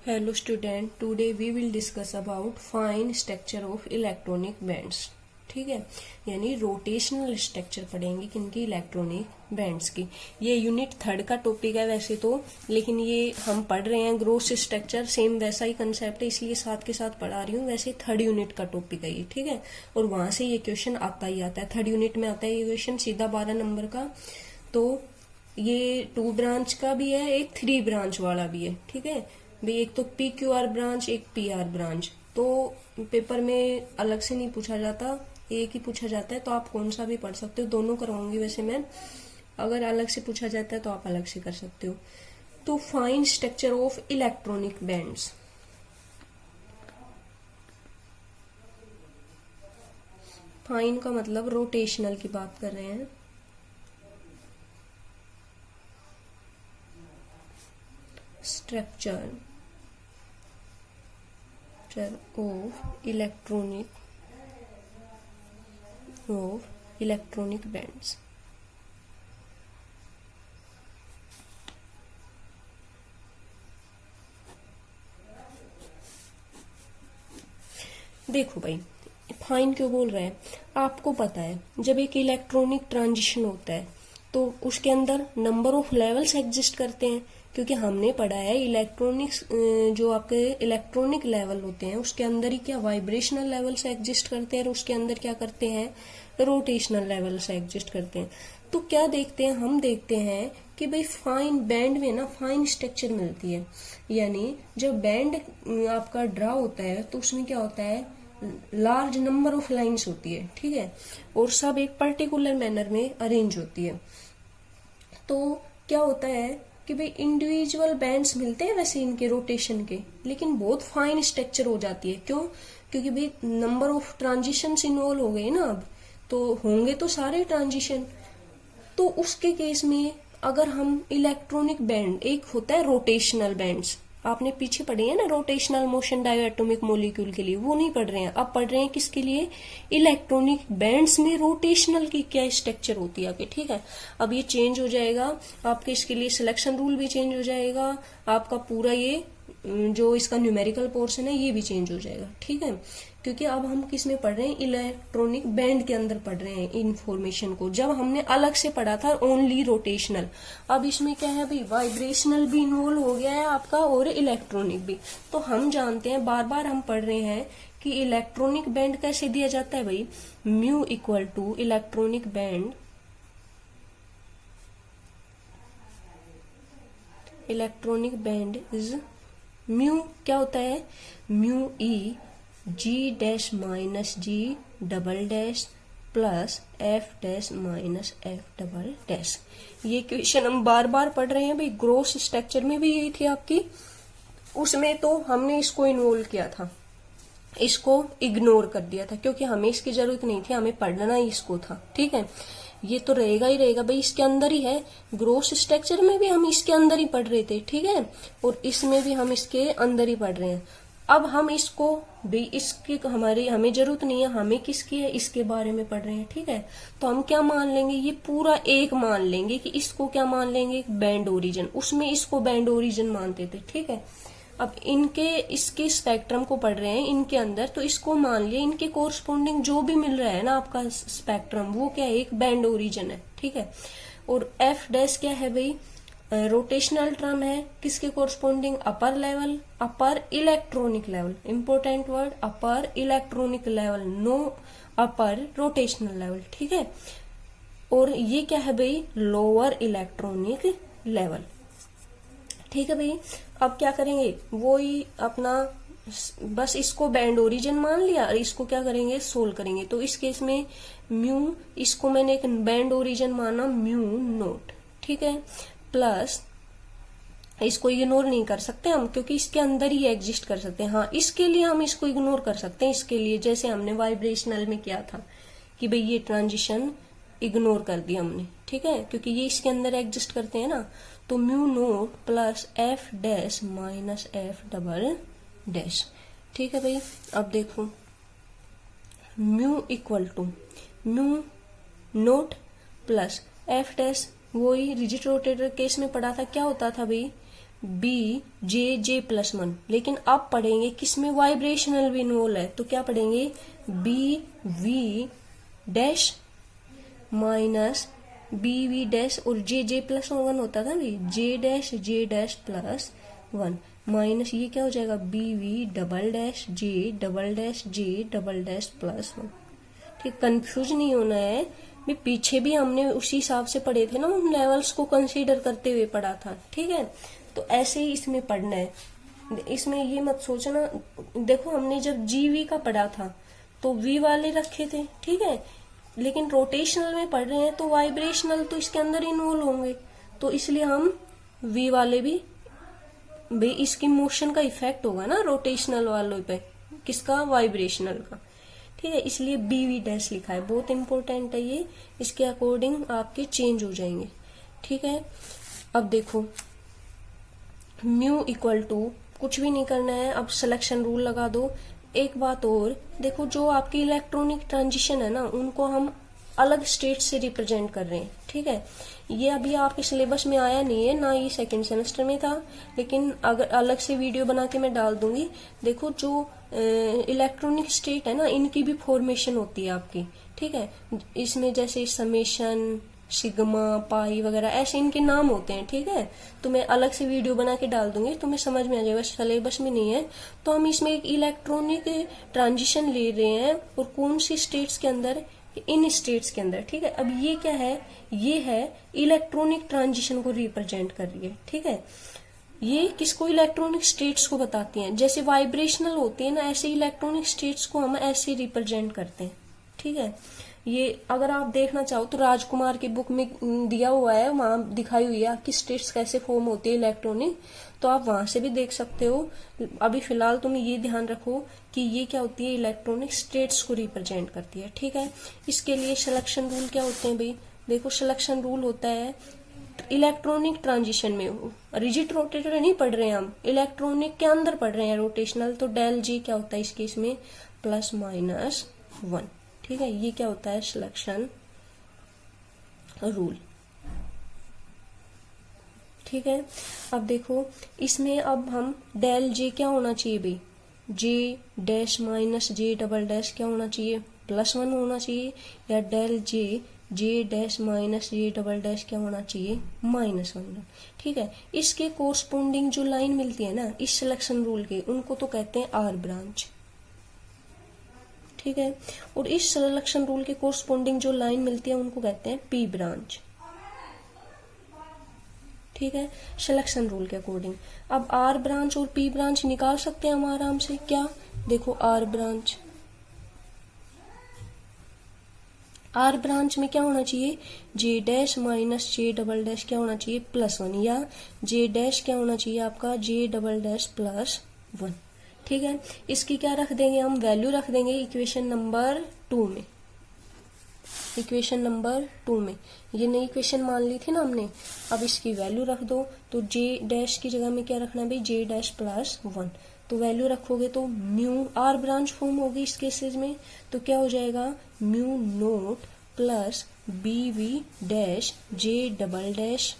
Hello student, today we will discuss about fine structure of electronic bands. ठीक है, यानी rotational structure पढ़ेंगे किनकी, इलेक्ट्रॉनिक बैंड्स की। ये यूनिट 3 का टॉपिक है वैसे तो, लेकिन ये हम पढ़ रहे हैं ग्रोस स्ट्रक्चर, सेम वैसा ही कंसेप्ट है इसलिए साथ के साथ पढ़ा रही हूँ। वैसे 3rd यूनिट का टॉपिक है ये, ठीक है, और वहां से ये क्वेश्चन आता ही आता है। 3rd यूनिट में आता है ये क्वेश्चन सीधा 12 नंबर का। तो ये 2 ब्रांच का भी है, एक 3 ब्रांच वाला भी है, ठीक है भाई। एक तो PQR ब्रांच, एक PR ब्रांच। तो पेपर में अलग से नहीं पूछा जाता, एक ही पूछा जाता है, तो आप कौन सा भी पढ़ सकते हो। दोनों करवाऊंगी वैसे मैं, अगर अलग से पूछा जाता है तो आप अलग से कर सकते हो। तो fine structure of electronic bands. Fine का मतलब रोटेशनल की बात कर रहे हैं। Structure of electronic bands. देखो भाई, फाइन क्यों बोल रहे हैं, आपको पता है जब एक इलेक्ट्रॉनिक ट्रांजिशन होता है तो उसके अंदर नंबर ऑफ लेवल्स एग्जिस्ट करते हैं, क्योंकि हमने पढ़ा है इलेक्ट्रॉनिक्स जो आपके इलेक्ट्रॉनिक लेवल होते हैं उसके अंदर ही क्या वाइब्रेशनल लेवल्स एग्जिस्ट करते हैं, और उसके अंदर क्या करते हैं, रोटेशनल लेवल्स एग्जिस्ट करते हैं। तो क्या देखते हैं, हम देखते हैं कि भाई फाइन बैंड में ना फाइन स्ट्रक्चर मिलती है। यानी जब बैंड आपका ड्रा होता है तो उसमें क्या होता है, लार्ज नंबर ऑफ लाइंस होती है, ठीक है, और सब एक पर्टिकुलर मैनर में अरेंज होती है। तो क्या होता है कि भाई इंडिविजुअल बैंड्स मिलते हैं वैसे इनके रोटेशन के, लेकिन बहुत फाइन स्ट्रक्चर हो जाती है। क्यों? क्योंकि भाई नंबर ऑफ ट्रांजिशंस इन्वॉल्व हो गए ना, अब तो होंगे तो सारे ट्रांजिशन। तो उसके केस में अगर हम इलेक्ट्रॉनिक बैंड, एक होता है रोटेशनल बैंड्स, आपने पीछे पढ़े हैं ना रोटेशनल मोशन डायोएटॉमिक मॉलिक्यूल के लिए, वो नहीं पढ़ रहे हैं, अब पढ़ रहे हैं किसके लिए, इलेक्ट्रॉनिक बैंड्स में रोटेशनल की क्या स्ट्रक्चर होती है, ठीक है। अब ये चेंज हो जाएगा आपके, इसके लिए सिलेक्शन रूल भी चेंज हो जाएगा, आपका पूरा ये जो इसका न्यूमेरिकल पोर्शन है ये भी चेंज हो जाएगा, ठीक है। क्योंकि अब हम किस में पढ़ रहे हैं, इलेक्ट्रॉनिक बैंड के अंदर पढ़ रहे हैं इंफॉर्मेशन को। जब हमने अलग से पढ़ा था ओनली रोटेशनल, अब इसमें क्या है भाई, वाइब्रेशनल भी इन्वॉल्व हो गया है आपका और इलेक्ट्रॉनिक भी। तो हम जानते हैं, बार बार हम पढ़ रहे हैं कि इलेक्ट्रॉनिक बैंड कैसे दिया जाता है भाई, mu equal to electronic band, electronic band is mu क्या होता है, mu E G dash minus G double dash plus F dash minus F double dash. ये क्वेश्चन हम बार बार पढ़ रहे हैं भाई, ग्रोस स्ट्रक्चर में भी यही थी आपकी, उसमें तो हमने इसको इन्वॉल्व किया था, इसको इग्नोर कर दिया था क्योंकि हमें इसकी जरूरत नहीं थी, हमें पढ़ना ही इसको था, ठीक है। ये तो रहेगा ही रहेगा भाई, इसके अंदर ही है, ग्रोस स्ट्रक्चर में भी हम इसके अंदर ही पढ़ रहे थे, ठीक है, और इसमें भी हम इसके अंदर ही पढ़ रहे हैं। अब हम इसको भी, इसकी हमें जरूरत नहीं है, हमें किसकी है, इसके बारे में पढ़ रहे हैं, ठीक है। तो हम क्या मान लेंगे, ये पूरा एक मान लेंगे कि इसको क्या मान लेंगे, बैंड ओरिजिन, उसमें इसको बैंड ओरिजिन मानते थे, ठीक है। अब इनके इसके स्पेक्ट्रम को पढ़ रहे हैं इनके अंदर, तो इसको मान लिया, इनके कोरस्पोंडिंग जो भी मिल रहा है ना आपका स्पेक्ट्रम, वो क्या है, एक बैंड ओरिजिन है, ठीक है। और F डैश क्या है भाई, रोटेशनल टर्म है, किसके कोरस्पोंडिंग, अपर लेवल, अपर इलेक्ट्रॉनिक लेवल, इंपोर्टेंट वर्ड, अपर इलेक्ट्रॉनिक लेवल, नो अपर रोटेशनल लेवल, ठीक है। और ये क्या है भाई, लोअर इलेक्ट्रॉनिक लेवल, ठीक है भाई। अब क्या करेंगे, वो ही अपना बस इसको बैंड ओरिजिन मान लिया और इसको क्या करेंगे, सोल्व करेंगे। तो इस केस में म्यू, इसको मैंने एक बैंड ओरिजिन माना म्यू नोट, ठीक है, प्लस इसको इग्नोर नहीं कर सकते हम क्योंकि इसके अंदर ही एग्जिस्ट कर सकते हैं। हाँ, इसके लिए हम इसको इग्नोर कर सकते हैं, इसके लिए जैसे हमने वाइब्रेशनल में किया था कि भाई ये ट्रांजिशन इग्नोर कर दिया हमने, ठीक है, क्योंकि ये इसके अंदर एग्जिस्ट करते हैं ना। तो mu naught plus F dash minus F double dash, ठीक है भाई। अब देखो mu equal to mu naught plus F dash, वही रिजिड रोटेटर केस में पढ़ा था, क्या होता था भाई, बी जे प्लस वन, लेकिन अब पढ़ेंगे किसमें वाइब्रेशनल भी इन्वॉल्व है, तो क्या पढ़ेंगे B V dash minus B V dash और जे प्लस वन होता था भी J dash plus one minus ये क्या हो जाएगा B V double dash J double dash plus one. ठीक, कंफ्यूज नहीं होना है भी, पीछे भी हमने उसी हिसाब से पढ़े थे ना, उन लेवल्स को कंसीडर करते हुए पढ़ा था। ठीक है, तो ऐसे ही इसमें पढ़ना है। इसमें ये मत सोचना, देखो हमने जब जीवी का पढ़ा था तो वी वाले रखे थे, ठीक है, लेकिन रोटेशनल में पढ़ रहे हैं तो वाइब्रेशनल तो इसके अंदर इन्वॉल्व होंगे, तो इसलिए हम वी वाले भी भाई इसकी मोशन का इफेक्ट होगा ना रोटेशनल वालों पे, किसका वाइब्रेशनल का। ठीक है, इसलिए बी वी डैश लिखा है, बहुत इंपॉर्टेंट है ये, इसके अकॉर्डिंग आपके चेंज हो जाएंगे। ठीक है, अब देखो म्यू इक्वल टू कुछ भी नहीं करना है, अब सिलेक्शन रूल लगा दो। एक बात और देखो, जो आपकी इलेक्ट्रॉनिक ट्रांजिशन है ना, उनको हम अलग स्टेट से रिप्रेजेंट कर रहे हैं। ठीक है, ये अभी आपके सिलेबस में आया नहीं है ना, ये सेकंड सेमेस्टर में था, लेकिन अगर अलग से वीडियो बना के मैं डाल दूंगी। देखो जो इलेक्ट्रॉनिक स्टेट है ना, इनकी भी फॉर्मेशन होती है आपकी। ठीक है, इसमें जैसे समेशन, सिग्मा, पाई वगैरह ऐसे इनके नाम होते हैं। ठीक है, तो मैं अलग से वीडियो बना के डाल दूंगी, तुम्हें समझ में आ जाएगा, सिलेबस में नहीं है। तो हम इसमें एक इलेक्ट्रॉनिक ट्रांजिशन ले रहे हैं, और कौन सी स्टेट्स के अंदर, इन स्टेट्स के अंदर। ठीक है, अब ये क्या है, ये है इलेक्ट्रॉनिक ट्रांजिशन को रिप्रेजेंट कर रही है। ठीक है, ये किसको, इलेक्ट्रॉनिक स्टेट्स को बताती हैं। जैसे वाइब्रेशनल होती है ना, ऐसे इलेक्ट्रॉनिक स्टेट्स को हम ऐसे रिप्रेजेंट करते हैं। ठीक है, ये अगर आप देखना चाहो तो राजकुमार की बुक में दिया हुआ है, वहां दिखाई हुई है कि स्टेट्स कैसे फॉर्म होती है इलेक्ट्रॉनिक, तो आप वहां से भी देख सकते हो। अभी फिलहाल तुम ये ध्यान रखो कि ये क्या होती है, इलेक्ट्रॉनिक स्टेट्स को रिप्रेजेंट करती है। ठीक है, इसके लिए सिलेक्शन रूल क्या होते हैं भाई, देखो सिलेक्शन रूल होता है इलेक्ट्रॉनिक ट्रांजिशन में, रिजिड रोटेटर नहीं पढ़ रहे हैं हम, इलेक्ट्रॉनिक के अंदर पढ़ रहे हैं रोटेशनल, तो डेल जी क्या होता है इस केस में प्लस माइनस वन। ठीक है, ये क्या होता है सिलेक्शन रूल। ठीक है, अब देखो इसमें अब हम डेल जे क्या होना चाहिए भाई, J dash minus J double dash क्या होना चाहिए प्लस वन होना चाहिए, या del J dash minus J double dash क्या होना चाहिए माइनस वन। ठीक है, इसके कोरस्पोंडिंग जो लाइन मिलती है ना इस सिलेक्शन रूल के, उनको तो कहते हैं आर ब्रांच। ठीक है, और इस सिलेक्शन रूल के कोरस्पोंडिंग जो लाइन मिलती है उनको कहते हैं पी ब्रांच। ठीक है, सिलेक्शन रूल के अकॉर्डिंग। अब आर ब्रांच और पी ब्रांच निकाल सकते हैं हम आराम से। क्या, देखो आर ब्रांच में क्या होना चाहिए, J dash minus J double dash क्या होना चाहिए प्लस वन, या जे डैश क्या होना चाहिए आपका जे डबल डैश प्लस वन। ठीक है, इसकी क्या रख देंगे हम, वैल्यू रख देंगे इक्वेशन नंबर 2 में। इक्वेशन नंबर 2 में ये नई इक्वेशन मान ली थी ना हमने, अब इसकी वैल्यू रख दो। तो जे डैश की जगह में क्या रखना है भाई, जे डैश प्लस वन। तो वैल्यू रखोगे तो म्यू आर ब्रांच फॉर्म होगी इस केसेस में, तो क्या हो जाएगा mu naught plus B V dash J double dash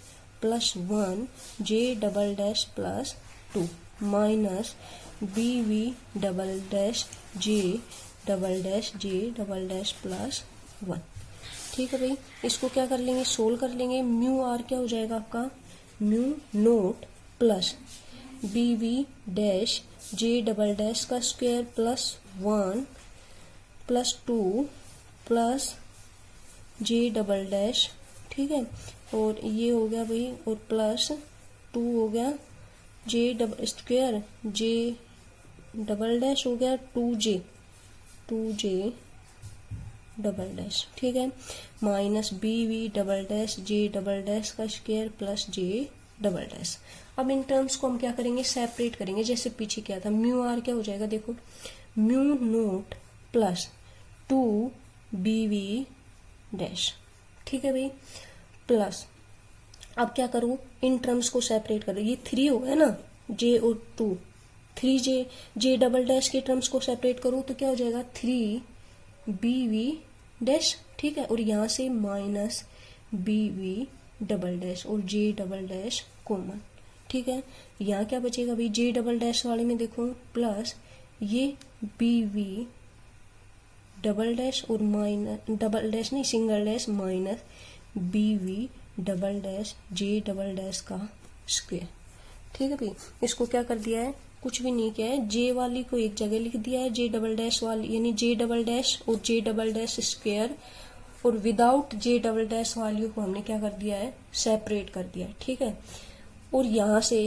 plus one J double dash plus two minus B V double dash J double dash plus one. ठीक है भाई, इसको क्या कर लेंगे, सोल्व कर लेंगे। म्यू आर क्या हो जाएगा आपका, mu naught plus B V dash J double dash का square plus one plus two plus J double dash. ठीक है, और ये हो गया भाई, और प्लस टू हो गया J double square J double dash हो गया टू जे डबल डैश। ठीक है, minus B V double dash J double dash का square plus J double dash. अब इन टर्म्स को हम क्या करेंगे, सेपरेट करेंगे, जैसे पीछे क्या था। म्यू आर क्या हो जाएगा, देखो mu naught plus two B V dash. ठीक है भाई, प्लस अब क्या करूं, इन टर्म्स को सेपरेट करो। ये 3 हो गया ना, जे और 2, 3 जे डबल डैश के टर्म्स को सेपरेट करो तो क्या हो जाएगा 3 बी वी डैश। ठीक है, और यहां से minus B V double dash और जे डबल डैश कॉमन। ठीक है। यहाँ क्या बचेगा भाई, जे डबल डैश वाले में देखो प्लस ये बी वी डबल डैश और माइनस, डबल डैश नहीं single dash, minus B V double dash J double dash का स्क्वायर। ठीक है भाई, इसको क्या कर दिया है, कुछ भी नहीं किया है, जे वाली को एक जगह लिख दिया है, जे डबल डैश वाली यानी जे डबल डैश और जे डबल डैश स्क्वायर, और विदाउट जे डबल डैश वाली को हमने क्या कर दिया है, सेपरेट कर दिया है। ठीक है, और यहाँ से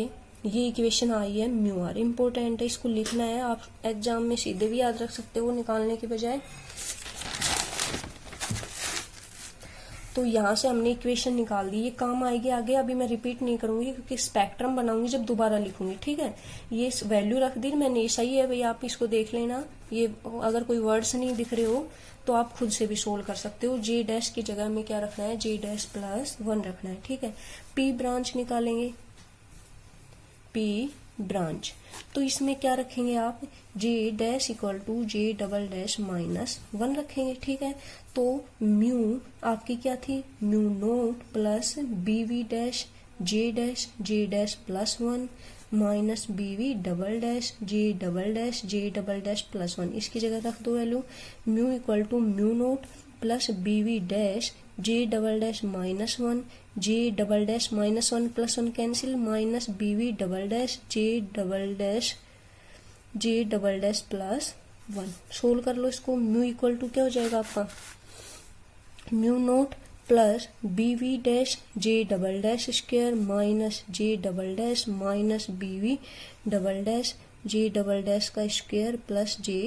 ये इक्वेशन आई है म्यू आर, इम्पोर्टेंट है, इसको लिखना है। आप एग्जाम में सीधे भी याद रख सकते हो निकालने के बजाय। तो यहाँ से हमने इक्वेशन निकाल दी, ये काम आएगी आगे, अभी मैं रिपीट नहीं करूंगी क्योंकि स्पेक्ट्रम बनाऊंगी जब दोबारा लिखूंगी। ठीक है, ये वैल्यू रख दी मैंने, सही है भाई, आप इसको देख लेना। ये अगर कोई वर्ड्स नहीं दिख रहे हो तो आप खुद से भी सोल्व कर सकते हो। जे डैश की जगह में क्या रखना है, जे डैश प्लस 1 रखना है। ठीक है, पी ब्रांच निकालेंगे, पी ब्रांच, तो इसमें क्या रखेंगे आप, J dash equal to J double dash minus 1 रखेंगे। ठीक है, तो म्यू आपकी क्या थी, mu naught plus B V dash J dash plus 1 minus B V double dash J double dash plus 1, इसकी जगह रख दो value, mu equal to mu naught plus B V dash J double dash minus 1 J double dash minus 1 plus 1 cancel, minus B V double dash J double dash plus 1। Solve कर लो इसको, mu equal to क्या हो जाएगा आपका, mu naught plus B V dash J double dash square minus J double dash minus B V double dash J double dash का square plus जे